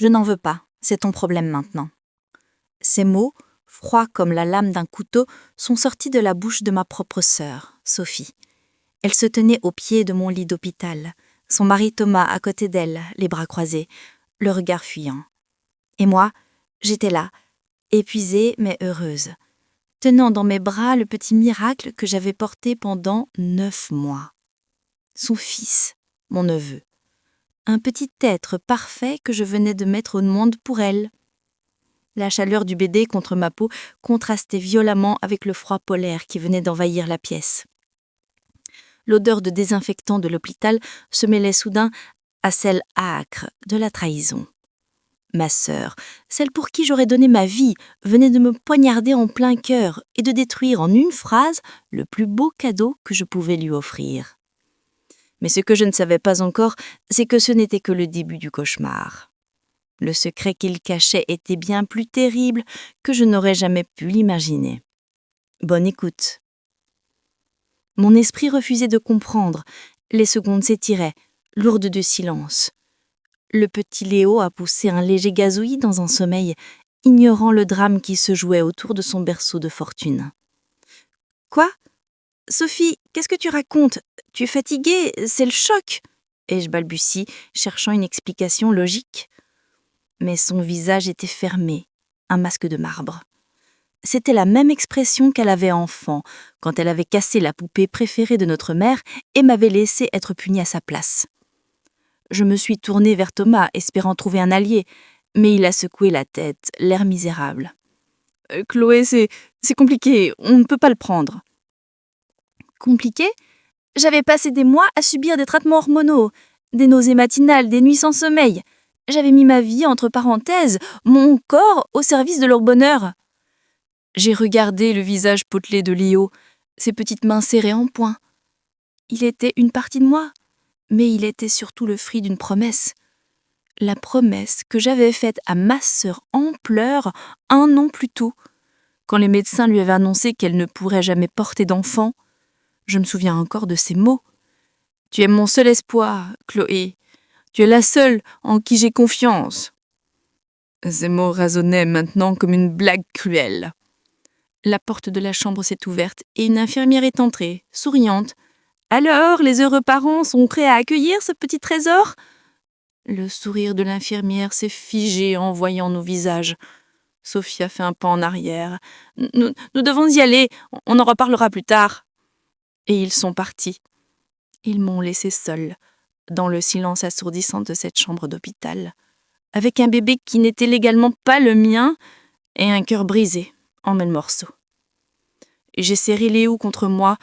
Je n'en veux pas, c'est ton problème maintenant. » Ces mots, froids comme la lame d'un couteau, sont sortis de la bouche de ma propre sœur, Sophie. Elle se tenait au pied de mon lit d'hôpital, son mari Thomas à côté d'elle, les bras croisés, le regard fuyant. Et moi, j'étais là, épuisée mais heureuse, tenant dans mes bras le petit miracle que j'avais porté pendant 9 mois. Son fils, mon neveu. Un petit être parfait que je venais de mettre au monde pour elle. La chaleur du bébé contre ma peau contrastait violemment avec le froid polaire qui venait d'envahir la pièce. L'odeur de désinfectant de l'hôpital se mêlait soudain à celle âcre de la trahison. Ma sœur, celle pour qui j'aurais donné ma vie, venait de me poignarder en plein cœur et de détruire en une phrase le plus beau cadeau que je pouvais lui offrir. Mais ce que je ne savais pas encore, c'est que ce n'était que le début du cauchemar. Le secret qu'il cachait était bien plus terrible que je n'aurais jamais pu l'imaginer. Bonne écoute. Mon esprit refusait de comprendre. Les secondes s'étiraient, lourdes de silence. Le petit Léo a poussé un léger gazouillis dans un sommeil, ignorant le drame qui se jouait autour de son berceau de fortune. « Quoi ? Sophie, qu'est-ce que tu racontes ? Tu es fatiguée, c'est le choc !» ai-je balbutie, cherchant une explication logique. Mais son visage était fermé, un masque de marbre. C'était la même expression qu'elle avait enfant, quand elle avait cassé la poupée préférée de notre mère et m'avait laissé être punie à sa place. Je me suis tournée vers Thomas, espérant trouver un allié, mais il a secoué la tête, l'air misérable. « Chloé, c'est compliqué, on ne peut pas le prendre. » Compliqué ? J'avais passé des mois à subir des traitements hormonaux, des nausées matinales, des nuits sans sommeil. J'avais mis ma vie entre parenthèses, mon corps au service de leur bonheur. J'ai regardé le visage potelé de Léo, ses petites mains serrées en poing. Il était une partie de moi, mais il était surtout le fruit d'une promesse. La promesse que j'avais faite à ma sœur en pleurs 1 an plus tôt, quand les médecins lui avaient annoncé qu'elle ne pourrait jamais porter d'enfant. Je me souviens encore de ces mots. « Tu es mon seul espoir, Chloé. Tu es la seule en qui j'ai confiance. » Ces mots résonnaient maintenant comme une blague cruelle. La porte de la chambre s'est ouverte et une infirmière est entrée, souriante. « Alors, les heureux parents sont prêts à accueillir ce petit trésor ?» Le sourire de l'infirmière s'est figé en voyant nos visages. Sophie a fait un pas en arrière. « Nous devons y aller, on en reparlera plus tard. » Et ils sont partis. Ils m'ont laissée seule, dans le silence assourdissant de cette chambre d'hôpital, avec un bébé qui n'était légalement pas le mien et un cœur brisé en 1000 morceaux. J'ai serré Léo contre moi,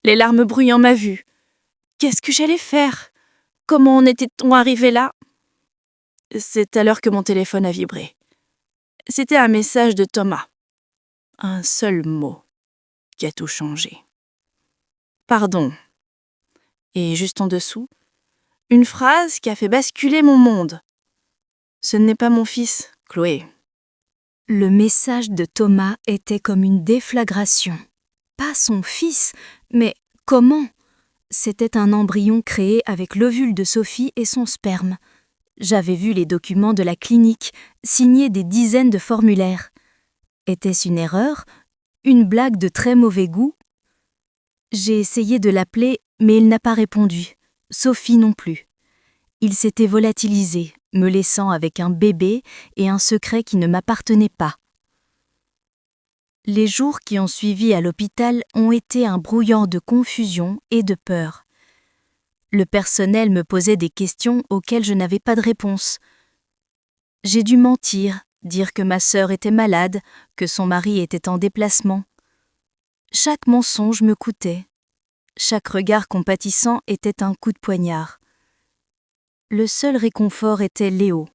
les larmes bruyant ma vue. Qu'est-ce que j'allais faire ? Comment en était-on arrivé là ? C'est alors que mon téléphone a vibré. C'était un message de Thomas. Un seul mot qui a tout changé. « Pardon. » Et juste en dessous, une phrase qui a fait basculer mon monde. « Ce n'est pas mon fils, Chloé. » Le message de Thomas était comme une déflagration. Pas son fils, mais comment ? C'était un embryon créé avec l'ovule de Sophie et son sperme. J'avais vu les documents de la clinique, signés des dizaines de formulaires. Était-ce une erreur ? Une blague de très mauvais goût ? J'ai essayé de l'appeler, mais il n'a pas répondu. Sophie non plus. Il s'était volatilisé, me laissant avec un bébé et un secret qui ne m'appartenait pas. Les jours qui ont suivi à l'hôpital ont été un brouillant de confusion et de peur. Le personnel me posait des questions auxquelles je n'avais pas de réponse. J'ai dû mentir, dire que ma sœur était malade, que son mari était en déplacement. Chaque mensonge me coûtait. Chaque regard compatissant était un coup de poignard. Le seul réconfort était Léo.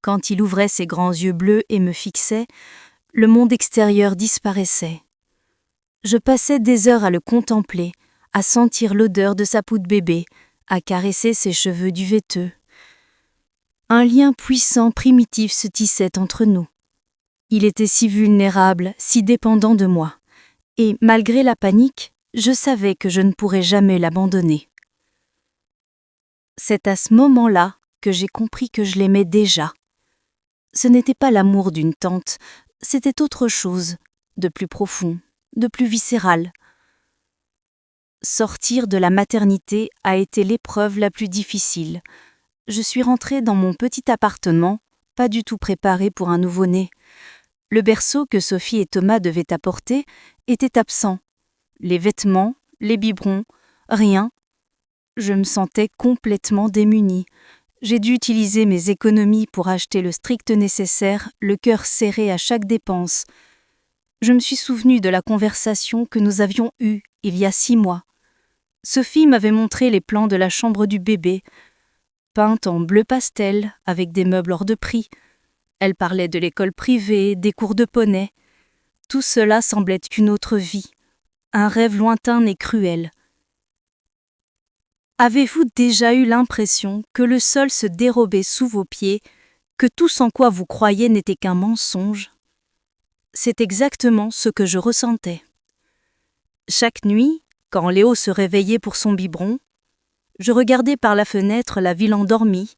Quand il ouvrait ses grands yeux bleus et me fixait, le monde extérieur disparaissait. Je passais des heures à le contempler, à sentir l'odeur de sa peau de bébé, à caresser ses cheveux duveteux. Un lien puissant, primitif se tissait entre nous. Il était si vulnérable, si dépendant de moi. Et malgré la panique, je savais que je ne pourrais jamais l'abandonner. C'est à ce moment-là que j'ai compris que je l'aimais déjà. Ce n'était pas l'amour d'une tante, c'était autre chose, de plus profond, de plus viscéral. Sortir de la maternité a été l'épreuve la plus difficile. Je suis rentrée dans mon petit appartement, pas du tout préparée pour un nouveau-né. Le berceau que Sophie et Thomas devaient apporter était absent. Les vêtements, les biberons, rien. Je me sentais complètement démunie. J'ai dû utiliser mes économies pour acheter le strict nécessaire, le cœur serré à chaque dépense. Je me suis souvenue de la conversation que nous avions eue il y a 6 mois. Sophie m'avait montré les plans de la chambre du bébé, peinte en bleu pastel avec des meubles hors de prix. Elle parlait de l'école privée, des cours de poney. Tout cela semblait une autre vie, un rêve lointain et cruel. Avez-vous déjà eu l'impression que le sol se dérobait sous vos pieds, que tout en quoi vous croyiez n'était qu'un mensonge ? C'est exactement ce que je ressentais. Chaque nuit, quand Léo se réveillait pour son biberon, je regardais par la fenêtre la ville endormie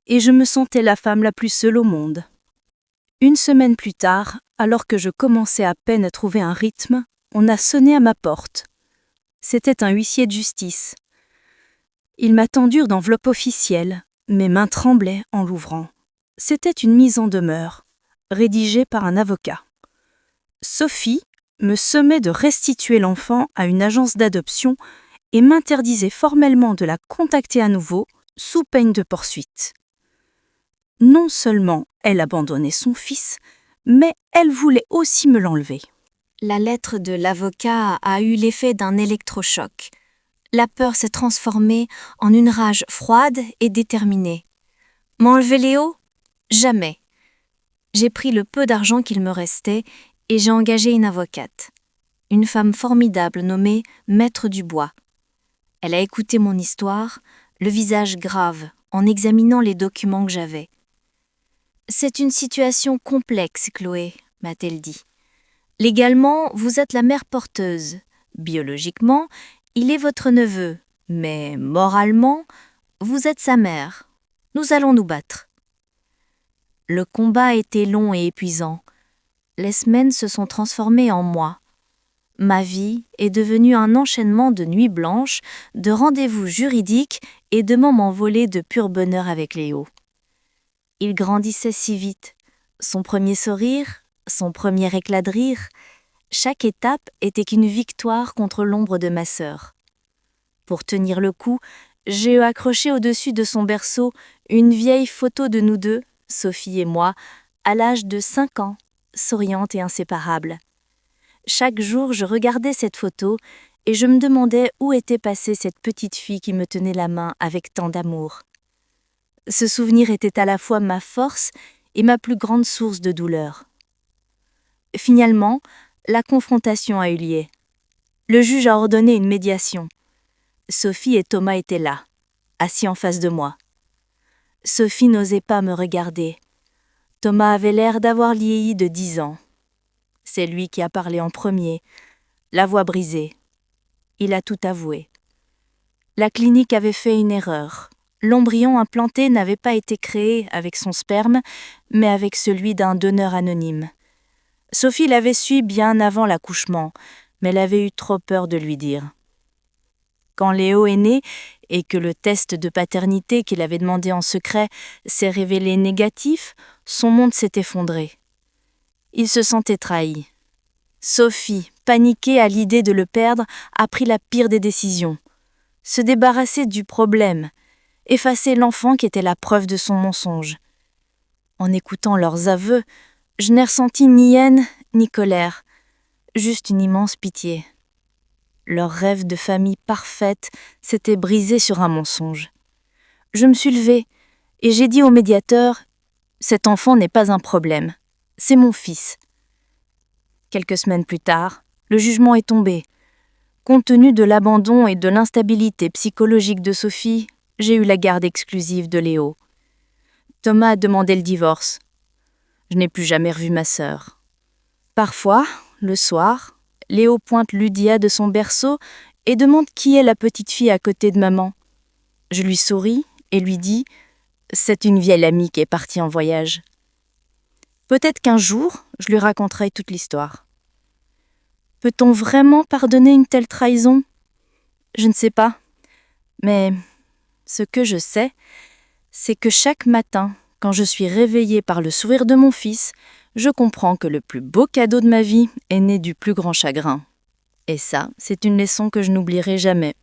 et je me sentais la femme la plus seule au monde. 1 semaine plus tard, alors que je commençais à peine à trouver un rythme, on a sonné à ma porte. C'était un huissier de justice. Il m'a tendu d'enveloppe officielle, mes mains tremblaient en l'ouvrant. C'était une mise en demeure, rédigée par un avocat. Sophie me sommait de restituer l'enfant à une agence d'adoption et m'interdisait formellement de la contacter à nouveau sous peine de poursuite. Non seulement elle abandonnait son fils, mais elle voulait aussi me l'enlever. La lettre de l'avocat a eu l'effet d'un électrochoc. La peur s'est transformée en une rage froide et déterminée. M'enlever Léo ? Jamais. J'ai pris le peu d'argent qu'il me restait et j'ai engagé une avocate. Une femme formidable nommée Maître Dubois. Elle a écouté mon histoire, le visage grave, en examinant les documents que j'avais. « C'est une situation complexe, Chloé », m'a-t-elle dit. « Légalement, vous êtes la mère porteuse. Biologiquement, il est votre neveu. Mais moralement, vous êtes sa mère. Nous allons nous battre. » Le combat était long et épuisant. Les semaines se sont transformées en mois. Ma vie est devenue un enchaînement de nuits blanches, de rendez-vous juridiques et de moments volés de pur bonheur avec Léo. Il grandissait si vite. Son premier sourire, son premier éclat de rire, chaque étape était qu'une victoire contre l'ombre de ma sœur. Pour tenir le coup, j'ai accroché au-dessus de son berceau une vieille photo de nous deux, Sophie et moi, à l'âge de 5 ans, souriantes et inséparables. Chaque jour, je regardais cette photo et je me demandais où était passée cette petite fille qui me tenait la main avec tant d'amour. Ce souvenir était à la fois ma force et ma plus grande source de douleur. Finalement, la confrontation a eu lieu. Le juge a ordonné une médiation. Sophie et Thomas étaient là, assis en face de moi. Sophie n'osait pas me regarder. Thomas avait l'air d'avoir vieilli de 10 ans. C'est lui qui a parlé en premier, la voix brisée. Il a tout avoué. La clinique avait fait une erreur. L'embryon implanté n'avait pas été créé avec son sperme, mais avec celui d'un donneur anonyme. Sophie l'avait su bien avant l'accouchement, mais elle avait eu trop peur de lui dire. Quand Léo est né et que le test de paternité qu'il avait demandé en secret s'est révélé négatif, son monde s'est effondré. Il se sentait trahi. Sophie, paniquée à l'idée de le perdre, a pris la pire des décisions. Se débarrasser du problème, effacer l'enfant qui était la preuve de son mensonge. En écoutant leurs aveux, je n'ai ressenti ni haine ni colère, juste une immense pitié. Leur rêve de famille parfaite s'était brisé sur un mensonge. Je me suis levée et j'ai dit au médiateur « Cet enfant n'est pas un problème, c'est mon fils ». Quelques semaines plus tard, le jugement est tombé. Compte tenu de l'abandon et de l'instabilité psychologique de Sophie, j'ai eu la garde exclusive de Léo. Thomas a demandé le divorce. Je n'ai plus jamais revu ma sœur. Parfois, le soir, Léo pointe Ludia de son berceau et demande qui est la petite fille à côté de maman. Je lui souris et lui dis « C'est une vieille amie qui est partie en voyage ». Peut-être qu'un jour, je lui raconterai toute l'histoire. Peut-on vraiment pardonner une telle trahison ? Je ne sais pas. Mais ce que je sais, c'est que chaque matin, quand je suis réveillée par le sourire de mon fils, je comprends que le plus beau cadeau de ma vie est né du plus grand chagrin. Et ça, c'est une leçon que je n'oublierai jamais.